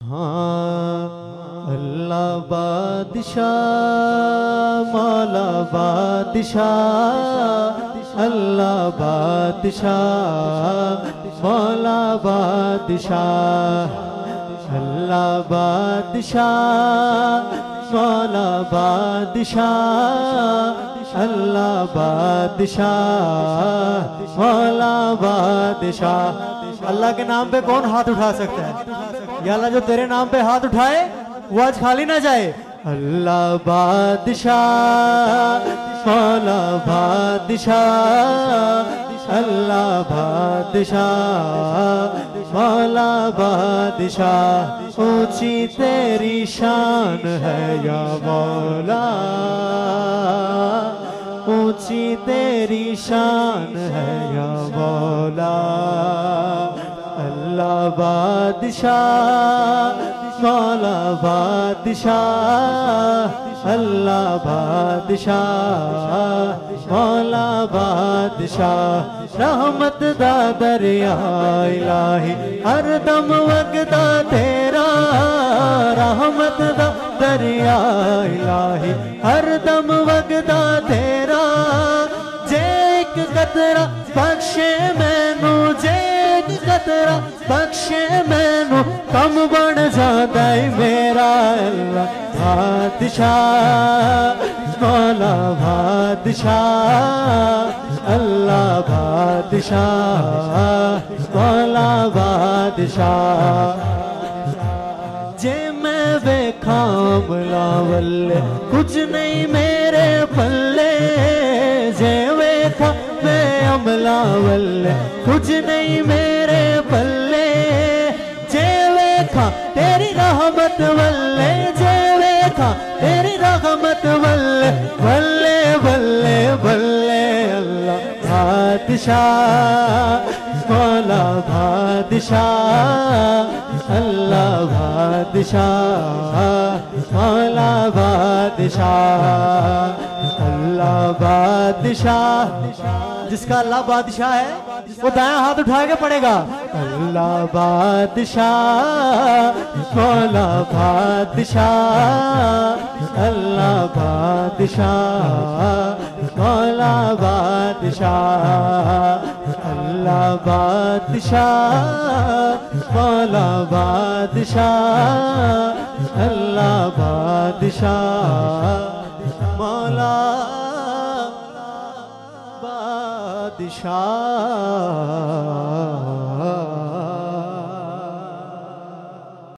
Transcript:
हाँ अल्लाह बादशाह मौला बादशाह अल्लाह बादशाह मौला बादशाह अल्लाह बादशाह मौला बादशाह अल्लाह बादशाह मौला बादशाह। अल्लाह के नाम पे कौन हाथ उठा सकता है? या अल्लाह जो तेरे नाम पे हाथ उठाए वो आज खाली ना जाए। अल्लाह बादशाह मौला बादशाह अल्लाह बादशाह मौला बादशाह। ऊंची तेरी शान है या मौला ऊंची तेरी शान है या मौला। अल्लाह बादशाह मौला बादशाह अल्लाह बादशाह मौला बादशाह। रहमत दा दरिया इलाही हर दम वगदा तेरा रहमत दा दरिया इलाही हर दम वगदा तेरा। जे एक कतरा बख्शे मैनू जे एक कतरा बख्शे मैनू कम बन जाता है मेरा। अल्लाह बादशाह मौला बादशाह अल्लाह बादशाह मौला बादशाह। जे मैं वेखा अमला वल्ले कुछ नहीं मेरे पल्ले जे वेखा मैं अमला वल्ले कुछ नहीं मेरे पल्ले। जे वेखा तेरी रहमत वल्ले जे वेखा तेरी रहमत वल्ले वल्ले वल्ले वल्ले। अल्लाह बादशाह मौला बादशाह अल्लाह बादशाह मौला बादशाह अल्लाह बादशाह। जिसका अल्लाह बादशाह है वो दायां हाथ उठा के पड़ेगा। अल्लाह बादशाह मौला बादशाह अल्लाह बादशाह मौला बादशाह अल्लाह बादशाह मौला बादशाह अल्लाह बादशाह मौला बादशाह।